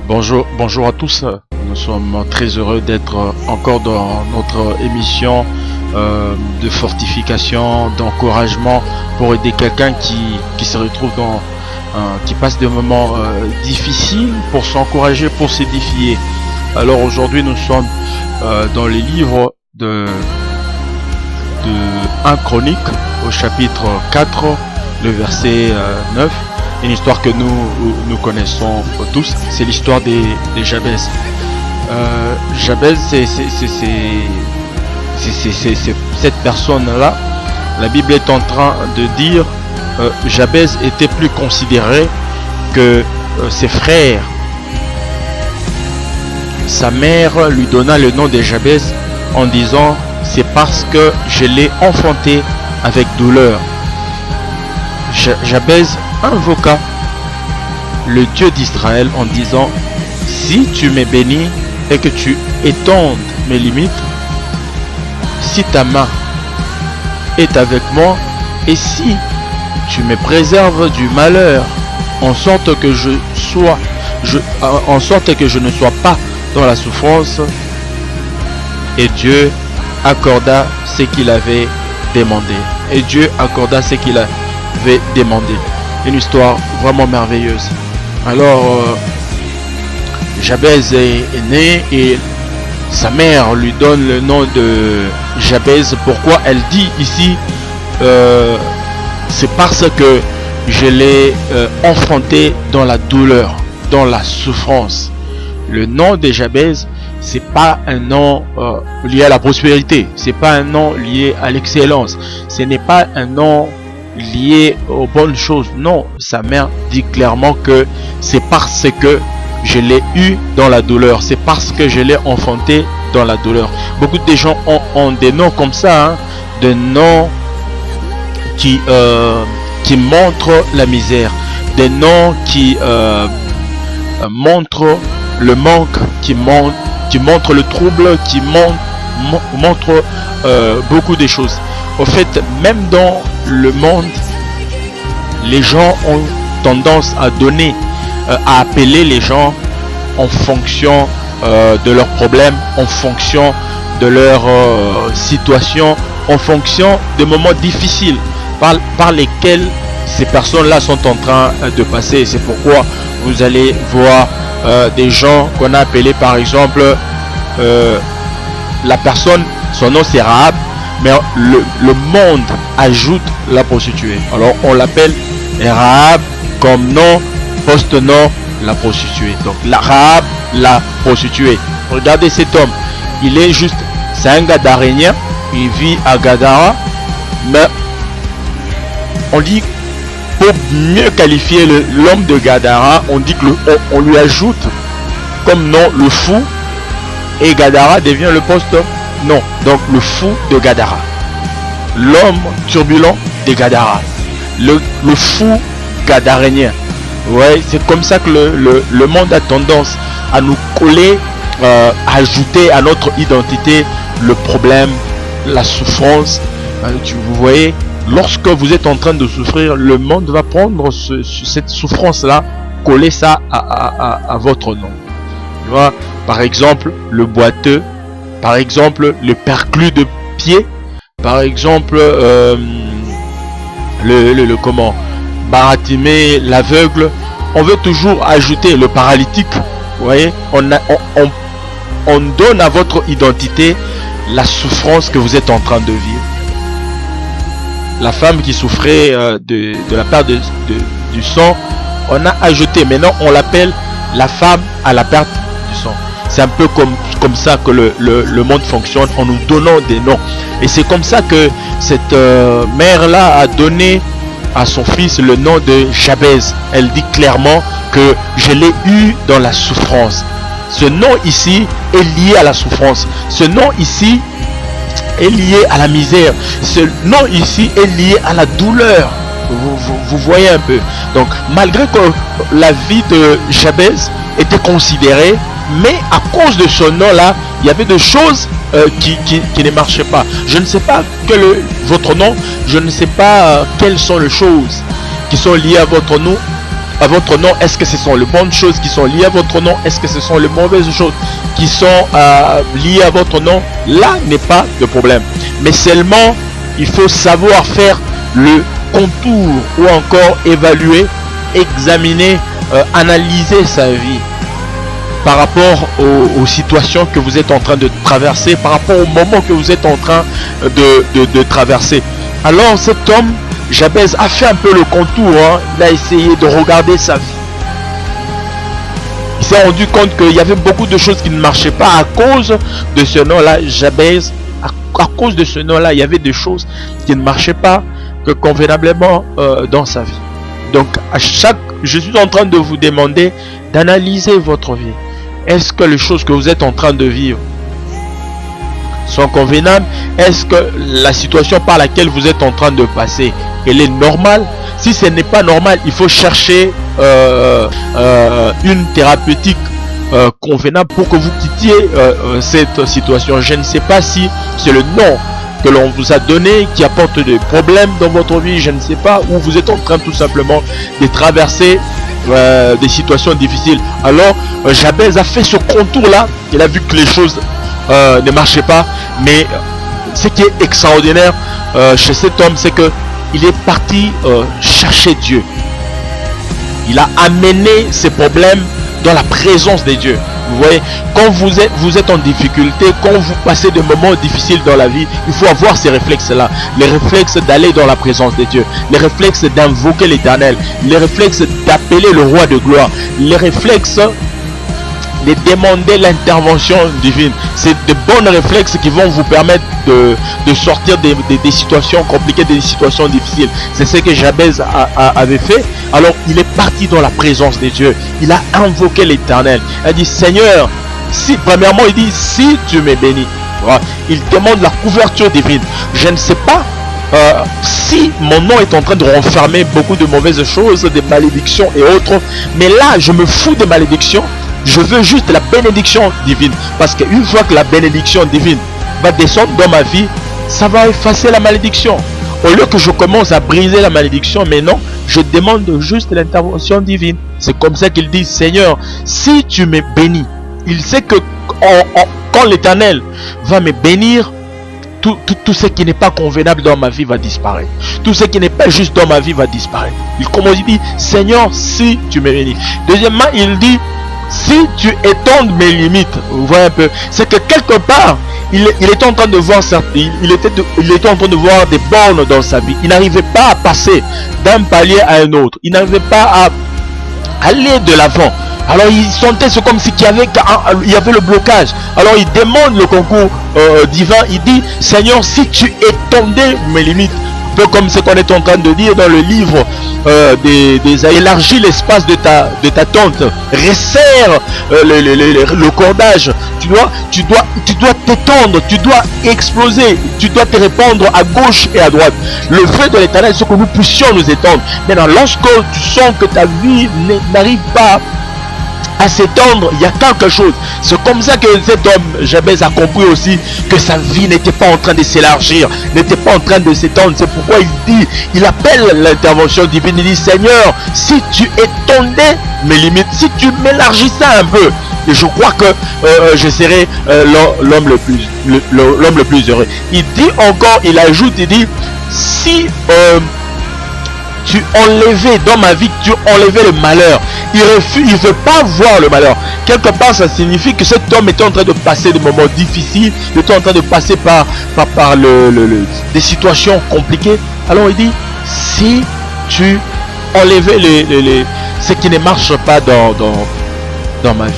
Bonjour à tous. Nous sommes très heureux d'être encore dans notre émission de fortification, d'encouragement pour aider quelqu'un qui se retrouve qui passe des moments difficiles, pour s'encourager, pour s'édifier. Alors aujourd'hui nous sommes dans les livres de 1 Chronique au chapitre 4, le verset 9. Une histoire que nous connaissons tous, c'est l'histoire des Jabez. Jabez, c'est cette personne-là. La Bible est en train de dire Jabez était plus considéré que ses frères. Sa mère lui donna le nom de Jabez en disant c'est parce que je l'ai enfanté avec douleur. Jabez invoqua le Dieu d'Israël en disant si tu m'es béni et que tu étendes mes limites, si ta main est avec moi et si tu me préserves du malheur en sorte que je ne sois pas dans la souffrance. Et Dieu accorda ce qu'il avait demandé. Et Dieu accorda ce qu'il avait demandé. Une histoire vraiment merveilleuse. Alors Jabez est né et sa mère lui donne le nom de Jabez. Pourquoi elle dit ici c'est parce que je l'ai enfanté dans la douleur, dans la souffrance. Le nom de Jabez, c'est pas un nom lié à la prospérité, c'est pas un nom lié à l'excellence, ce n'est pas un nom lié aux bonnes choses. Non, sa mère dit clairement que c'est parce que je l'ai eu dans la douleur, c'est parce que je l'ai enfanté dans la douleur. Beaucoup de gens ont des noms comme ça, hein, des noms qui montrent la misère, des noms qui montrent le manque, qui montrent le trouble, qui montrent beaucoup de choses. Au fait, même dans le monde, les gens ont tendance à donner, à appeler les gens en fonction de leurs problèmes, en fonction de leur situation, en fonction des moments difficiles par lesquels ces personnes-là sont en train de passer. C'est pourquoi vous allez voir des gens qu'on a appelés, par exemple, la personne, son nom c'est Rahab, mais le monde ajoute la prostituée. Alors on l'appelle Rahab comme nom, post-nom, la prostituée. Donc la Rahab, la prostituée. Regardez cet homme, il est juste, c'est un Gadarénien, il vit à Gadara, mais on dit, pour mieux qualifier l'homme de Gadara, on dit que on lui ajoute comme nom le fou, et Gadara devient le post-nom. Donc le fou de Gadara, l'homme turbulent de Gadara, le fou gadarénien. Ouais, c'est comme ça que le monde a tendance à nous coller, à ajouter à notre identité le problème, la souffrance. Vous voyez, lorsque vous êtes en train de souffrir, le monde va prendre cette souffrance-là, coller ça à votre nom. Tu vois, par exemple, le boiteux, par exemple, le perclus de pied, par exemple, comment, Baratimée, l'aveugle. On veut toujours ajouter le paralytique. Vous voyez, on donne à votre identité la souffrance que vous êtes en train de vivre. La femme qui souffrait de la perte du sang, on a ajouté, maintenant on l'appelle la femme à la perte du sang. C'est un peu comme ça que le monde fonctionne, en nous donnant des noms. Et c'est comme ça que cette mère-là a donné à son fils le nom de Jabez. Elle dit clairement que je l'ai eu dans la souffrance. Ce nom ici est lié à la souffrance. Ce nom ici est lié à la misère. Ce nom ici est lié à la douleur. Vous voyez un peu. Donc malgré que la vie de Jabez était considérée, mais à cause de ce nom là, il y avait des choses qui ne marchaient pas. Je ne sais pas quel est votre nom, je ne sais pas quelles sont les choses qui sont liées à votre nom, à votre nom? Est-ce que ce sont les bonnes choses qui sont liées à votre nom? Est-ce que ce sont les mauvaises choses qui sont liées à votre nom? Là n'est pas de problème. Mais seulement, il faut savoir faire le contour ou encore évaluer, examiner, analyser sa vie par rapport aux situations que vous êtes en train de traverser, par rapport au moment que vous êtes en train de traverser. Alors cet homme, Jabez, a fait un peu le contour, hein. Il a essayé de regarder sa vie. Il s'est rendu compte qu'il y avait beaucoup de choses qui ne marchaient pas à cause de ce nom-là, Jabez. À cause de ce nom-là, il y avait des choses qui ne marchaient pas convenablement dans sa vie. Donc, je suis en train de vous demander d'analyser votre vie. Est-ce que les choses que vous êtes en train de vivre sont convenables? Est-ce que la situation par laquelle vous êtes en train de passer, elle est normale? Si ce n'est pas normal, il faut chercher une thérapeutique convenable pour que vous quittiez cette situation. Je ne sais pas si c'est le nom que l'on vous a donné qui apporte des problèmes dans votre vie. Je ne sais pas, où vous êtes en train tout simplement de traverser des situations difficiles. Alors Jabez a fait ce contour là. Il a vu que les choses ne marchaient pas. Mais ce qui est extraordinaire chez cet homme, c'est que il est parti chercher Dieu. Il a amené ses problèmes dans la présence de Dieu. Vous voyez, quand vous êtes en difficulté, quand vous passez des moments difficiles dans la vie, il faut avoir ces réflexes-là. Les réflexes d'aller dans la présence de Dieu. Les réflexes d'invoquer l'Éternel. Les réflexes d'appeler le roi de gloire. Les réflexes de demander l'intervention divine. C'est de bons réflexes qui vont vous permettre de sortir des situations compliquées, des situations difficiles. C'est ce que Jabez avait fait. Alors il est parti dans la présence de Dieu. Il a invoqué l'Éternel. Il a dit, Seigneur, premièrement il dit, si tu me bénis. Voilà. Il demande la couverture divine. Je ne sais pas si mon nom est en train de renfermer beaucoup de mauvaises choses, des malédictions et autres, mais là je me fous des malédictions. Je veux juste la bénédiction divine. Parce qu'une fois que la bénédiction divine va descendre dans ma vie, ça va effacer la malédiction. Au lieu que je commence à briser la malédiction, mais non, je demande juste l'intervention divine. C'est comme ça qu'il dit, Seigneur, si tu me bénis, il sait que quand l'Éternel va me bénir, tout ce qui n'est pas convenable dans ma vie va disparaître. Tout ce qui n'est pas juste dans ma vie va disparaître. Il dit, Seigneur, si tu me bénis. Deuxièmement, il dit, si tu étends mes limites. Vous voyez un peu, c'est que quelque part il était en train de voir il était en train de voir des bornes dans sa vie. Il n'arrivait pas à passer d'un palier à un autre. Il n'arrivait pas à aller de l'avant. Alors il sentait, c'est comme si il y avait le blocage. Alors il demande le concours divin. Il dit, Seigneur, si tu étendais mes limites, un peu comme ce qu'on est en train de dire dans le livre élargis l'espace de ta tente, resserre le cordage. Tu dois t'étendre, tu dois exploser, tu dois te répandre à gauche et à droite. Le feu de l'Éternel, c'est que nous puissions nous étendre. Maintenant, lorsque tu sens que ta vie n'arrive pas à s'étendre, il y a quelque chose. C'est comme ça que cet homme, Jabez, a compris aussi que sa vie n'était pas en train de s'élargir, n'était pas en train de s'étendre. C'est pourquoi il appelle l'intervention divine. Il dit, Seigneur, si tu étendais mes limites, si tu m'élargissais un peu, et je crois que je serai l'homme le plus heureux. Il dit encore, il ajoute, il dit, si tu enlevais dans ma vie, tu enlevais le malheur. Il ne veut pas voir le malheur. Quelque part, ça signifie que cet homme était en train de passer des moments difficiles, il était en train de passer par des situations compliquées. Alors il dit, si tu enlevais ce qui ne marche pas dans ma vie.